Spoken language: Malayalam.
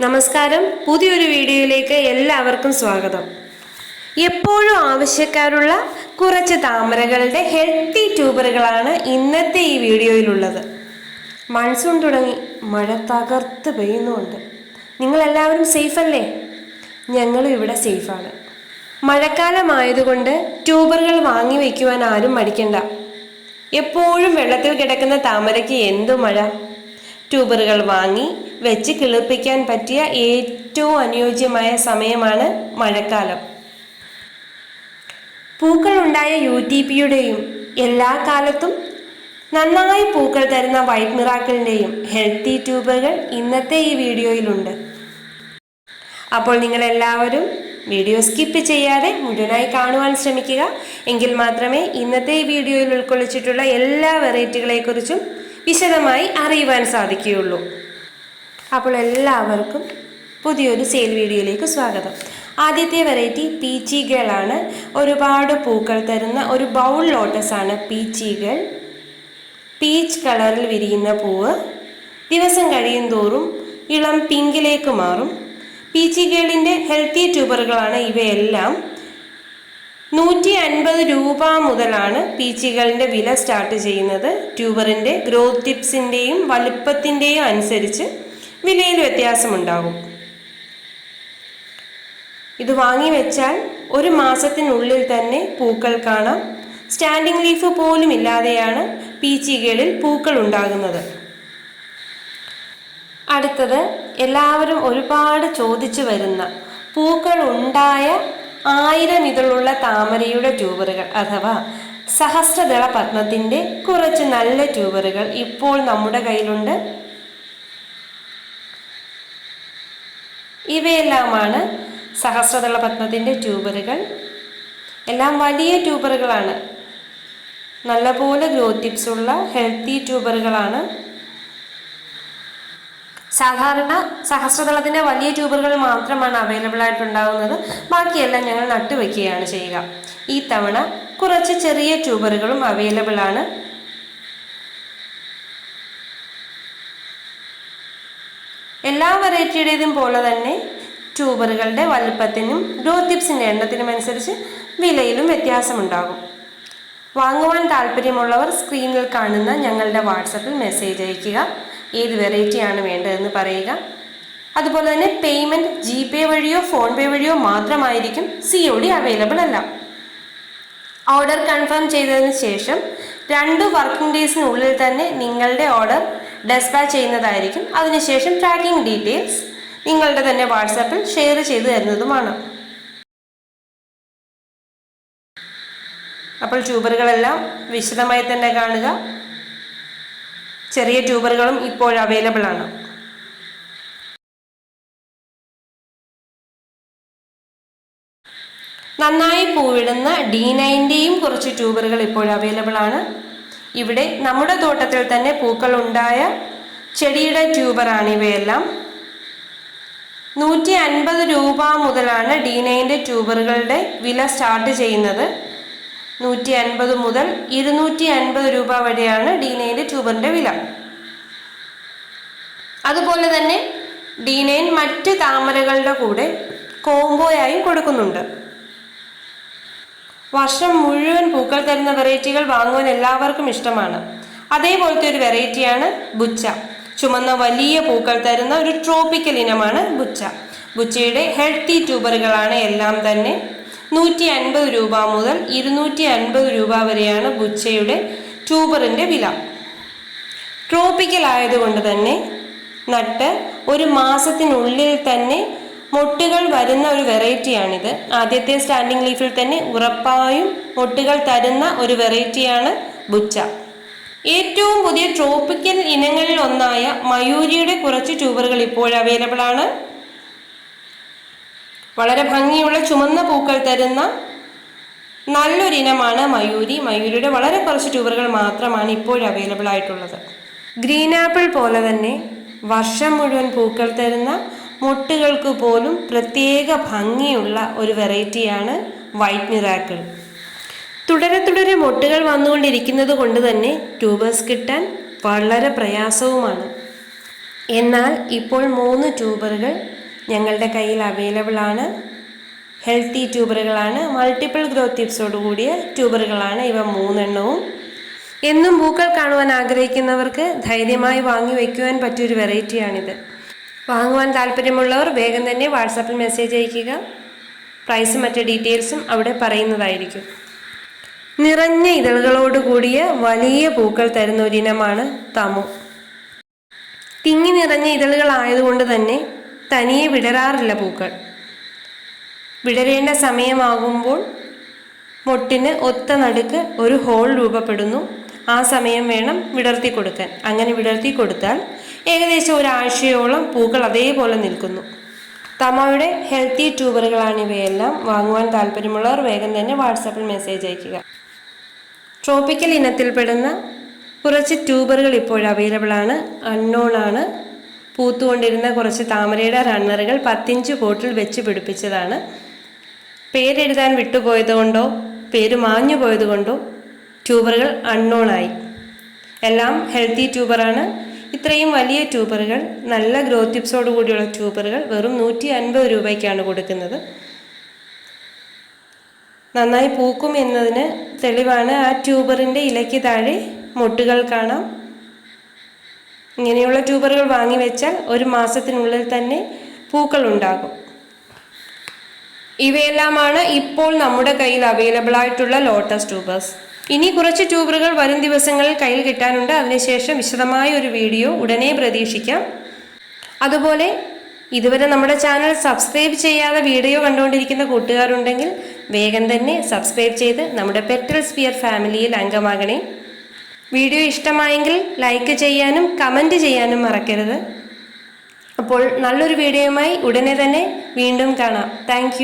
നമസ്കാരം, പുതിയൊരു വീഡിയോയിലേക്ക് എല്ലാവർക്കും സ്വാഗതം. എപ്പോഴും ആവശ്യക്കാരുള്ള കുറച്ച് താമരകളുടെ ഹെൽത്തി ട്യൂബറുകളാണ് ഇന്നത്തെ ഈ വീഡിയോയിലുള്ളത്. മൺസൂൺ തുടങ്ങി, മഴ തകർത്ത് പെയ്യുന്നുണ്ട്. നിങ്ങളെല്ലാവരും സേഫല്ലേ? ഞങ്ങളും ഇവിടെ സേഫാണ്. മഴക്കാലമായതുകൊണ്ട് ട്യൂബറുകൾ വാങ്ങി വയ്ക്കുവാൻ ആരും മടിക്കണ്ട. എപ്പോഴും വെള്ളത്തിൽ കിടക്കുന്ന താമരയ്ക്ക് എന്തു മഴ! ട്യൂബറുകൾ വാങ്ങി വെച്ച് കിളിർപ്പിക്കാൻ പറ്റിയ ഏറ്റവും അനുയോജ്യമായ സമയമാണ് മഴക്കാലം. പൂക്കൾ ഉണ്ടായ UTPയുടെയും എല്ലാ കാലത്തും നന്നായി പൂക്കൾ തരുന്ന വൈറ്റ് മിറാക്കിളിൻ്റെയും ഹെൽത്തി ട്യൂബറുകൾ ഇന്നത്തെ ഈ വീഡിയോയിലുണ്ട്. അപ്പോൾ നിങ്ങളെല്ലാവരും വീഡിയോ സ്കിപ്പ് ചെയ്യാതെ മുഴുവനായി കാണുവാൻ ശ്രമിക്കുക. എങ്കിൽ മാത്രമേ ഇന്നത്തെ ഈ വീഡിയോയിൽ ഉൾക്കൊള്ളിച്ചിട്ടുള്ള എല്ലാ വെറൈറ്റികളെക്കുറിച്ചും വിശദമായി അറിയുവാൻ സാധിക്കുകയുള്ളൂ. അപ്പോൾ എല്ലാവർക്കും പുതിയൊരു സെയിൽ വീഡിയോയിലേക്ക് സ്വാഗതം. ആദ്യത്തെ വെറൈറ്റി പീച്ചി ഗേൾ ആണ്. ഒരുപാട് പൂക്കൾ തരുന്ന ഒരു ബൗൾ ലോട്ടസ് ആണ് പീച്ചി ഗേൾ. പീച്ച് കളറിൽ വിരിയുന്ന പൂവ് ദിവസം കഴിയും തോറും ഇളം പിങ്കിലേക്ക് മാറും. പീച്ചി ഗേളിൻ്റെ ഹെൽത്തി ട്യൂബറുകളാണ് ഇവയെല്ലാം. 150 രൂപ മുതലാണ് പീച്ചികളുടെ വില സ്റ്റാർട്ട് ചെയ്യുന്നത്. ട്യൂബറിൻ്റെ ഗ്രോത്ത് ടിപ്സിൻ്റെയും വലുപ്പത്തിൻ്റെയും അനുസരിച്ച് വിലയിൽ വ്യത്യാസമുണ്ടാകും. ഇത് വാങ്ങി വെച്ചാൽ ഒരു മാസത്തിനുള്ളിൽ തന്നെ പൂക്കൾ കാണാം. സ്റ്റാൻഡിംഗ് ലീഫ് പോലും ഇല്ലാതെയാണ് പീച്ചികളിൽ പൂക്കൾ ഉണ്ടാകുന്നത്. അടുത്തത് എല്ലാവരും ഒരുപാട് ചോദിച്ചു വരുന്ന പൂക്കൾ ഉണ്ടായ 1000 ഇതളുള്ള താമരയുടെ ട്യൂബറുകൾ അഥവാ സഹസ്രദള പത്മത്തിൻ്റെ കുറച്ച് നല്ല ട്യൂബറുകൾ ഇപ്പോൾ നമ്മുടെ കയ്യിലുണ്ട്. ഇവയെല്ലാമാണ് സഹസ്രദള പത്മത്തിൻ്റെ ട്യൂബറുകൾ. എല്ലാം വലിയ ട്യൂബറുകളാണ്. നല്ലപോലെ ഗ്രോത്ത് ടിപ്സ് ഉള്ള ഹെൽത്തി ട്യൂബറുകളാണ്. സാധാരണ സഹസ്രദളത്തിൻ്റെ വലിയ ട്യൂബറുകൾ മാത്രമാണ് അവൈലബിൾ ആയിട്ടുണ്ടാകുന്നത്. ബാക്കിയെല്ലാം ഞങ്ങൾ നട്ടുവെക്കുകയാണ് ചെയ്യുക. ഈ തവണ കുറച്ച് ചെറിയ ട്യൂബറുകളും അവൈലബിൾ ആണ്. എല്ലാ വെറൈറ്റിയുടേതും പോലെ തന്നെ ട്യൂബറുകളുടെ വലുപ്പത്തിനും ഗ്രോത്ത് ടിപ്സിൻ്റെ എണ്ണത്തിനും അനുസരിച്ച് വിലയിലും വ്യത്യാസമുണ്ടാകും. വാങ്ങുവാൻ താല്പര്യമുള്ളവർ സ്ക്രീനിൽ കാണുന്ന ഞങ്ങളുടെ വാട്സപ്പിൽ മെസ്സേജ് അയയ്ക്കുക. ഏത് വെറൈറ്റിയാണ് വേണ്ടതെന്ന് പറയുക. അതുപോലെ തന്നെ പേയ്മെൻറ്റ് GP വഴിയോ ഫോൺപേ വഴിയോ മാത്രമായിരിക്കും. COD അവൈലബിൾ അല്ല. ഓർഡർ കൺഫേം ചെയ്തതിന് ശേഷം 2 വർക്കിംഗ് ഡേയ്സിനുള്ളിൽ തന്നെ നിങ്ങളുടെ ഓർഡർ ഡെസ്പാച്ച് ചെയ്യുന്നതായിരിക്കും. അതിനുശേഷം ട്രാക്കിംഗ് ഡീറ്റെയിൽസ് നിങ്ങളുടെ തന്നെ വാട്സാപ്പിൽ ഷെയർ ചെയ്തു തരുന്നതുമാണ്. അപ്പോൾ ട്യൂബറുകളെല്ലാം വിശദമായി തന്നെ കാണുക. ചെറിയ ട്യൂബറുകളും ഇപ്പോൾ അവൈലബിൾ ആണ്. നന്നായി പൂവിടുന്ന D9ൻ്റെയും കുറച്ച് ട്യൂബറുകൾ ഇപ്പോൾ അവൈലബിൾ ആണ്. ഇവിടെ നമ്മുടെ തോട്ടത്തിൽ തന്നെ പൂക്കൾ ഉണ്ടായ ചെടിയുടെ ട്യൂബറാണ് ഇവയെല്ലാം. 150 രൂപ മുതലാണ് D9 ട്യൂബറുകളുടെ വില സ്റ്റാർട്ട് ചെയ്യുന്നത്. 150 മുതൽ 250 രൂപ വരെയാണ് D9 ട്യൂബറിൻ്റെ വില. അതുപോലെ തന്നെ D9 മറ്റ് താമരകളുടെ കൂടെ കോംബോയായും കൊടുക്കുന്നുണ്ട്. വർഷം മുഴുവൻ പൂക്കൾ തരുന്ന വെറൈറ്റികൾ വാങ്ങുവാൻ എല്ലാവർക്കും ഇഷ്ടമാണ്. അതേപോലത്തെ ഒരു വെറൈറ്റിയാണ് ബുച്ച. ചുമന്ന വലിയ പൂക്കൾ തരുന്ന ഒരു ട്രോപ്പിക്കൽ ഇനമാണ് ബുച്ച. ബുച്ചയുടെ ഹെൽത്തി ട്യൂബറുകളാണ് എല്ലാം തന്നെ. 150 രൂപ മുതൽ 250 രൂപ വരെയാണ് ബുച്ചയുടെ ട്യൂബറിൻ്റെ വില. ട്രോപ്പിക്കൽ ആയതുകൊണ്ട് തന്നെ നട്ട് ഒരു മാസത്തിനുള്ളിൽ തന്നെ മൊട്ടുകൾ വരുന്ന ഒരു വെറൈറ്റിയാണിത്. ആദ്യത്തെ സ്റ്റാൻഡിംഗ് ലീഫിൽ തന്നെ ഉറപ്പായും മൊട്ടുകൾ തരുന്ന ഒരു വെറൈറ്റിയാണ് ബുച്ച. ഏറ്റവും പുതിയ ട്രോപ്പിക്കൽ ഇനങ്ങളിൽ ഒന്നായ മയൂരിയുടെ കുറച്ച് ട്യൂബറുകൾ ഇപ്പോൾ അവൈലബിൾ ആണ്. വളരെ ഭംഗിയുള്ള ചുമന്ന പൂക്കൾ തരുന്ന നല്ലൊരിനമാണ് മയൂരി. മയൂരിയുടെ വളരെ കുറച്ച് ട്യൂബറുകൾ മാത്രമാണ് ഇപ്പോൾ അവൈലബിൾ ആയിട്ടുള്ളത്. ഗ്രീൻ ആപ്പിൾ പോലെ തന്നെ വർഷം മുഴുവൻ പൂക്കൾ തരുന്ന മൊട്ടുകൾക്ക് പോലും പ്രത്യേക ഭംഗിയുള്ള ഒരു വെറൈറ്റിയാണ് വൈറ്റ് മിറാക്കിൾ. തുടരെ മൊട്ടുകൾ വന്നുകൊണ്ടിരിക്കുന്നത് കൊണ്ട് തന്നെ ട്യൂബേഴ്സ് കിട്ടാൻ വളരെ പ്രയാസവുമാണ്. എന്നാൽ ഇപ്പോൾ 3 ട്യൂബറുകൾ ഞങ്ങളുടെ കയ്യിൽ അവൈലബിൾ ആണ്. ഹെൽത്തി ട്യൂബറുകളാണ്. മൾട്ടിപ്പിൾ ഗ്രോത്ത് ടിപ്സോട് കൂടിയ ട്യൂബറുകളാണ് ഇവ 3 എണ്ണവും. എന്നും പൂക്കൾ കാണുവാൻ ആഗ്രഹിക്കുന്നവർക്ക് ധൈര്യമായി വാങ്ങി വയ്ക്കുവാൻ പറ്റിയൊരു വെറൈറ്റിയാണിത്. വാങ്ങുവാൻ താല്പര്യമുള്ളവർ വേഗം തന്നെ വാട്സാപ്പിൽ മെസ്സേജ് അയയ്ക്കുക. പ്രൈസും മറ്റ് ഡീറ്റെയിൽസും അവിടെ പറയുന്നതായിരിക്കും. നിറഞ്ഞ ഇതളുകളോട് കൂടിയ വലിയ പൂക്കൾ തരുന്ന ഒരിനമാണ് തമു. തിങ്ങി നിറഞ്ഞ ഇതളുകളായതുകൊണ്ട് തന്നെ തനിയെ വിടരാറില്ല പൂക്കൾ. വിടരേണ്ട സമയമാകുമ്പോൾ മൊട്ടിന് ഒത്ത നടുക്ക് ഒരു ഹോൾ രൂപപ്പെടുന്നു. ആ സമയം വേണം വിടർത്തി കൊടുക്കാൻ. അങ്ങനെ വിടർത്തി കൊടുത്താൽ ഏകദേശം ഒരാഴ്ചയോളം പൂക്കൾ അതേപോലെ നിൽക്കുന്നു. തമയുടെ ഹെൽത്തി ട്യൂബറുകളാണ് ഇവയെല്ലാം. വാങ്ങുവാൻ താല്പര്യമുള്ളവർ വേഗം തന്നെ വാട്സാപ്പിൽ മെസ്സേജ് അയയ്ക്കുക. ട്രോപ്പിക്കൽ ഇനത്തിൽപ്പെടുന്ന കുറച്ച് ട്യൂബറുകൾ ഇപ്പോൾ അവൈലബിൾ ആണ്. അൺനോൺ ആണ്. പൂത്തുകൊണ്ടിരുന്ന കുറച്ച് താമരയുടെ റണ്ണറുകൾ 10 ഇഞ്ച് പോട്ടിൽ വെച്ച് പിടിപ്പിച്ചതാണ്. പേരെഴുതാൻ വിട്ടുപോയതുകൊണ്ടോ പേര് മാഞ്ഞു പോയതുകൊണ്ടോ ട്യൂബറുകൾ അൺനോണായി. എല്ലാം ഹെൽത്തി ട്യൂബറാണ്. ഇത്രയും വലിയ ട്യൂബറുകൾ, നല്ല ഗ്രോത്ത് ടിപ്സോട് കൂടിയുള്ള ട്യൂബറുകൾ വെറും 150 രൂപയ്ക്കാണ് കൊടുക്കുന്നത്. നന്നായി പൂക്കും എന്നതിന് തെളിവാണ് ആ ട്യൂബറിൻ്റെ ഇലയ്ക്ക് താഴെ മൊട്ടുകൾ കാണാം. ഇങ്ങനെയുള്ള ട്യൂബറുകൾ വാങ്ങി വെച്ചാൽ 1 മാസത്തിനുള്ളിൽ തന്നെ പൂക്കൾ ഉണ്ടാകും. ഇവയെല്ലാമാണ് ഇപ്പോൾ നമ്മുടെ കയ്യിൽ അവൈലബിൾ ആയിട്ടുള്ള ലോട്ടസ് ട്യൂബേഴ്സ്. ഇനി കുറച്ച് ട്യൂബറുകൾ വരും ദിവസങ്ങളിൽ കയ്യിൽ കിട്ടാനുണ്ട്. അതിനുശേഷം വിശദമായ ഒരു വീഡിയോ ഉടനെ പ്രതീക്ഷിക്കാം. അതുപോലെ ഇതുവരെ നമ്മുടെ ചാനൽ സബ്സ്ക്രൈബ് ചെയ്യാതെ വീഡിയോ കണ്ടുകൊണ്ടിരിക്കുന്ന കൂട്ടുകാരുണ്ടെങ്കിൽ വേഗം തന്നെ സബ്സ്ക്രൈബ് ചെയ്ത് നമ്മുടെ പെറ്റൽ സ്പിയർ ഫാമിലിയിൽ അംഗമാകണേ. വീഡിയോ ഇഷ്ടമായെങ്കിൽ ലൈക്ക് ചെയ്യാനും കമൻറ്റ് ചെയ്യാനും മറക്കരുത്. അപ്പോൾ നല്ലൊരു വീഡിയോയുമായി ഉടനെ തന്നെ വീണ്ടും കാണാം. താങ്ക്